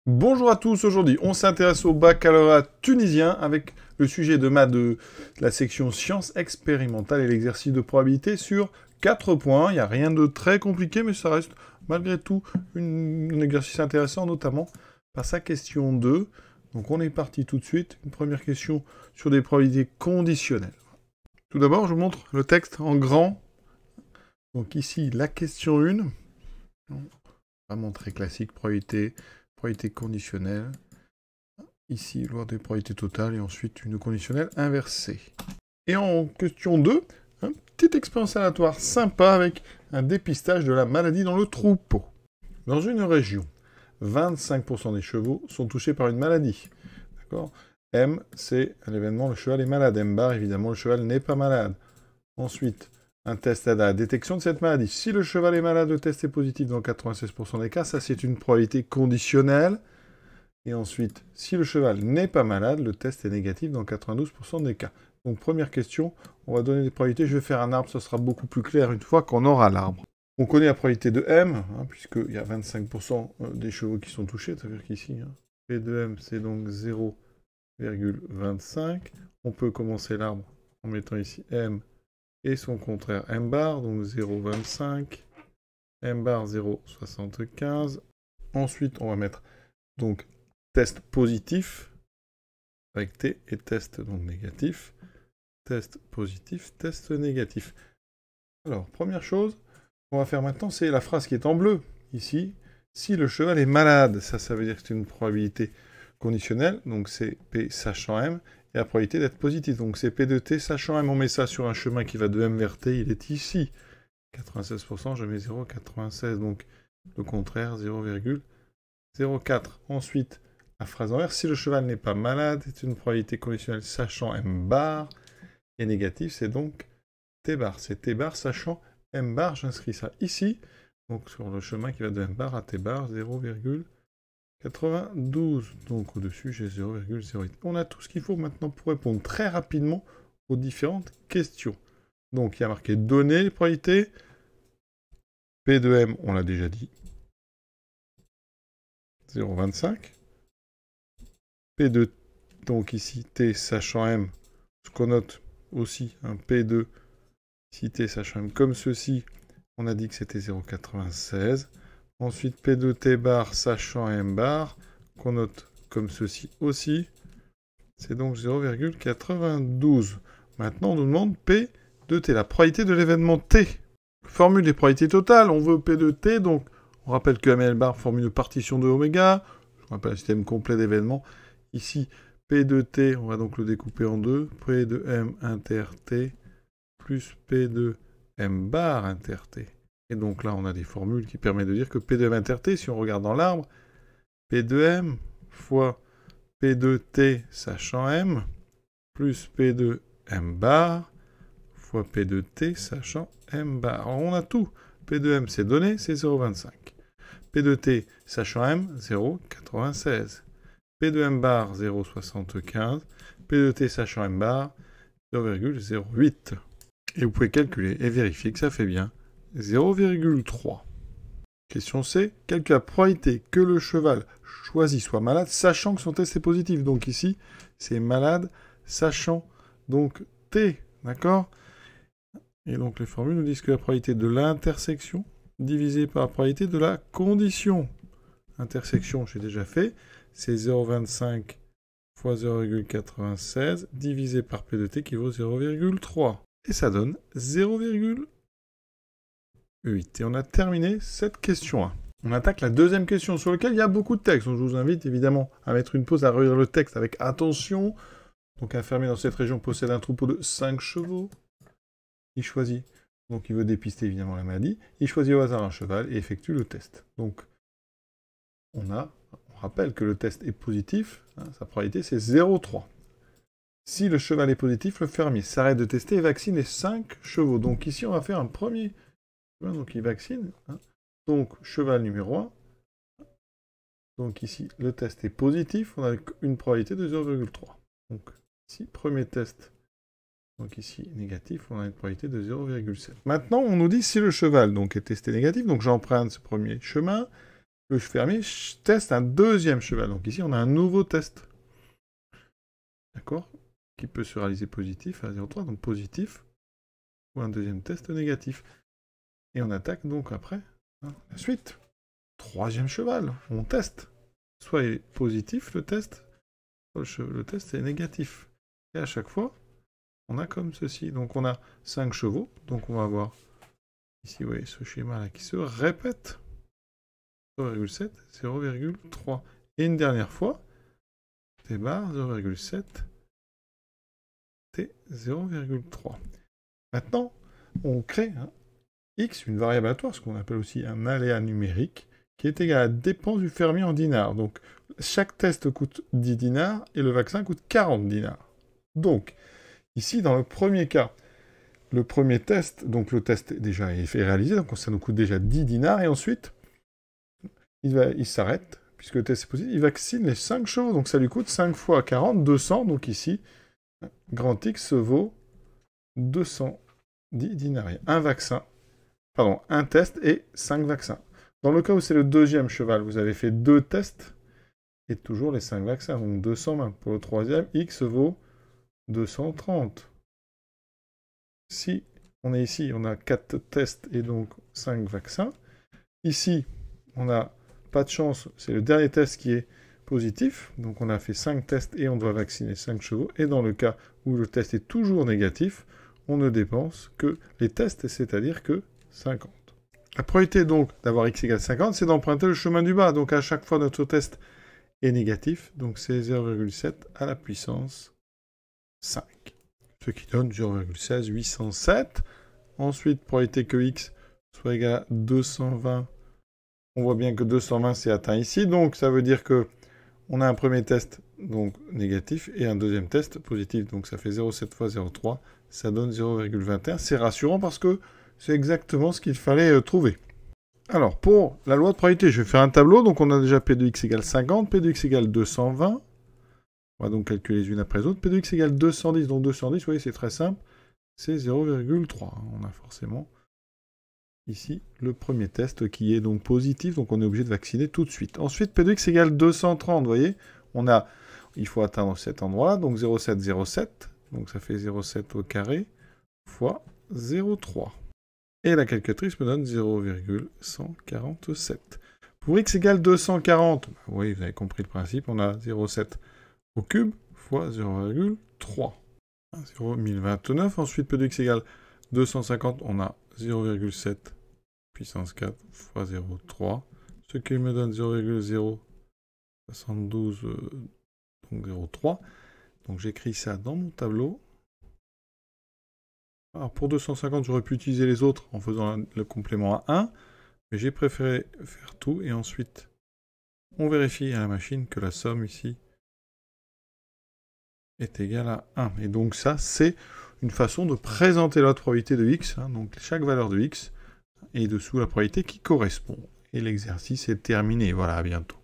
Bonjour à tous, aujourd'hui on s'intéresse au baccalauréat tunisien avec le sujet de la section sciences expérimentales et l'exercice de probabilité sur 4 points. Il n'y a rien de très compliqué mais ça reste malgré tout un exercice intéressant, notamment par sa question 2. Donc on est parti tout de suite. Une première question sur des probabilités conditionnelles. Tout d'abord je vous montre le texte en grand. Donc ici la question 1. Vraiment très classique, probabilité conditionnelle. Ici, loi des probabilités totales, et ensuite une conditionnelle inversée. Et en question 2, une petite expérience aléatoire sympa avec un dépistage de la maladie dans le troupeau. Dans une région, 25% des chevaux sont touchés par une maladie. D'accord ? M, c'est l'événement, le cheval est malade. M bar, évidemment, le cheval n'est pas malade. Ensuite, un test à la détection de cette maladie. Si le cheval est malade, le test est positif dans 96% des cas. Ça, c'est une probabilité conditionnelle. Et ensuite, si le cheval n'est pas malade, le test est négatif dans 92% des cas. Donc, première question, on va donner des probabilités. Je vais faire un arbre, ça sera beaucoup plus clair une fois qu'on aura l'arbre. On connaît la probabilité de M, puisqu'il y a 25% des chevaux qui sont touchés. Ça veut dire qu'ici, P de M, c'est donc 0,25. On peut commencer l'arbre en mettant ici M et son contraire M bar, donc 0,25, M bar 0,75. Ensuite, on va mettre donc test positif avec T et test donc négatif. Test positif, test négatif. Alors, première chose qu'on va faire maintenant, c'est la phrase qui est en bleu, ici. Si le cheval est malade, ça veut dire que c'est une probabilité conditionnelle, donc c'est P sachant M, et la probabilité d'être positif, donc c'est P de T sachant M. On met ça sur un chemin qui va de M vers T, il est ici. 96%, je mets 0,96, donc le contraire, 0,04. Ensuite, la phrase inverse, si le cheval n'est pas malade, c'est une probabilité conditionnelle sachant M bar, et négatif, c'est donc T bar. C'est T bar sachant M bar, j'inscris ça ici, donc sur le chemin qui va de M bar à T bar, 0,92. Donc au-dessus, j'ai 0,08. On a tout ce qu'il faut maintenant pour répondre très rapidement aux différentes questions. Donc il y a marqué données, les probabilités. P de M, on l'a déjà dit. 0,25. P de, donc ici, T sachant M, ce qu'on note aussi, un P de, ici T sachant M comme ceci, on a dit que c'était 0,96. Ensuite, P de T bar sachant M bar, qu'on note comme ceci aussi, c'est donc 0,92. Maintenant, on nous demande P de T, la probabilité de l'événement T. Formule des probabilités totales, on veut P de T, donc on rappelle que ML bar forme une partition de oméga, je rappelle un système complet d'événements. Ici, P de T, on va donc le découper en deux, P de M inter T plus P de M bar inter T. Et donc là, on a des formules qui permettent de dire que P de M inter T, si on regarde dans l'arbre, P de M fois P de T sachant M, plus P de M bar, fois P de T sachant M bar. Alors on a tout. P de M, c'est donné, c'est 0,25. P de T sachant M, 0,96. P de M bar, 0,75. P de T sachant M bar, 0,08. Et vous pouvez calculer et vérifier que ça fait bien 0,3. Question C. Calcule la probabilité que le cheval choisi soit malade, sachant que son test est positif. Donc ici, c'est malade, sachant donc T. D'accord ? Et donc les formules nous disent que la probabilité de l'intersection divisée par la probabilité de la condition. Intersection, j'ai déjà fait, c'est 0,25 fois 0,96 divisé par P de T qui vaut 0,3. Et ça donne 0,8. Et on a terminé cette question 1. On attaque la deuxième question sur laquelle il y a beaucoup de texte. Donc je vous invite évidemment à mettre une pause, à relire le texte avec attention. Donc un fermier dans cette région possède un troupeau de 5 chevaux. Il choisit, donc il veut dépister évidemment la maladie. Il choisit au hasard un cheval et effectue le test. Donc on rappelle que le test est positif, sa probabilité c'est 0,3. Si le cheval est positif, le fermier s'arrête de tester et vaccine les 5 chevaux. Donc ici on va faire un premier. Donc il vaccine. Donc cheval numéro 1. Donc ici le test est positif, on a une probabilité de 0,3. Donc ici premier test. Donc ici, négatif, on a une probabilité de 0,7. Maintenant, on nous dit si le cheval donc, est testé négatif, donc j'emprunte ce premier chemin, le fermier teste un deuxième cheval. Donc ici, on a un nouveau test. D'accord? Qui peut se réaliser positif à 0,3, donc positif, ou un deuxième test négatif. Et on attaque donc après la suite. Troisième cheval, on teste. Soit il est positif le test, soit le test est négatif. Et à chaque fois, on a comme ceci. Donc on a 5 chevaux, donc on va avoir ici, vous voyez, ce schéma-là qui se répète. 0,7, 0,3. Et une dernière fois, T bar 0,7, T 0,3. Maintenant, on crée X, une variable aléatoire, ce qu'on appelle aussi un aléa numérique, qui est égal à la dépense du fermier en dinars. Donc, chaque test coûte 10 dinars et le vaccin coûte 40 dinars. Donc, ici, dans le premier cas, le premier test, donc le test déjà est fait réaliser, donc ça nous coûte déjà 10 dinars, et ensuite, il s'arrête, puisque le test est positif, il vaccine les 5 chevaux, donc ça lui coûte 5 fois 40, 200, donc ici, grand X vaut 210 dinars. Un vaccin, pardon, un test et 5 vaccins. Dans le cas où c'est le deuxième cheval, vous avez fait 2 tests, et toujours les 5 vaccins, donc 220. Pour le troisième, X vaut 230. Si on est ici, on a 4 tests et donc 5 vaccins. Ici, on n'a pas de chance, c'est le dernier test qui est positif. Donc on a fait 5 tests et on doit vacciner 5 chevaux. Et dans le cas où le test est toujours négatif, on ne dépense que les tests, c'est-à-dire que 50. La probabilité donc d'avoir x égale 50, c'est d'emprunter le chemin du bas. Donc à chaque fois, notre test est négatif. Donc c'est 0,7 à la puissance 5. Ce qui donne 0,16807. Ensuite, probabilité que x soit égal à 220. On voit bien que 220 c'est atteint ici. Donc ça veut dire que on a un premier test donc négatif et un deuxième test positif. Donc ça fait 0,7 fois 0,3. Ça donne 0,21. C'est rassurant parce que c'est exactement ce qu'il fallait trouver. Alors, pour la loi de probabilité, je vais faire un tableau. Donc on a déjà P de x égale 50, P de x égale 220. On va donc calculer les unes après les autres. P de x égale 210, donc 210, vous voyez, c'est très simple. C'est 0,3. On a forcément ici le premier test qui est donc positif, donc on est obligé de vacciner tout de suite. Ensuite, P de x égale 230, vous voyez, il faut atteindre cet endroit-là, donc 0,7, 0,7, donc ça fait 0,7 au carré, fois 0,3. Et la calculatrice me donne 0,147. Pour x égale 240, oui, vous avez compris le principe, on a 0,7 au cube fois 0,3. 0,1029. Ensuite, P de x égale 250, on a 0,7 puissance 4 fois 0,3. Ce qui me donne 0,072, donc 0,3. Donc j'écris ça dans mon tableau. Alors pour 250, j'aurais pu utiliser les autres en faisant le complément à 1. Mais j'ai préféré faire tout. Et ensuite, on vérifie à la machine que la somme ici est égale à 1. Et donc ça, c'est une façon de présenter la probabilité de x. Donc chaque valeur de x est dessous la probabilité qui correspond. Et l'exercice est terminé. Voilà, à bientôt.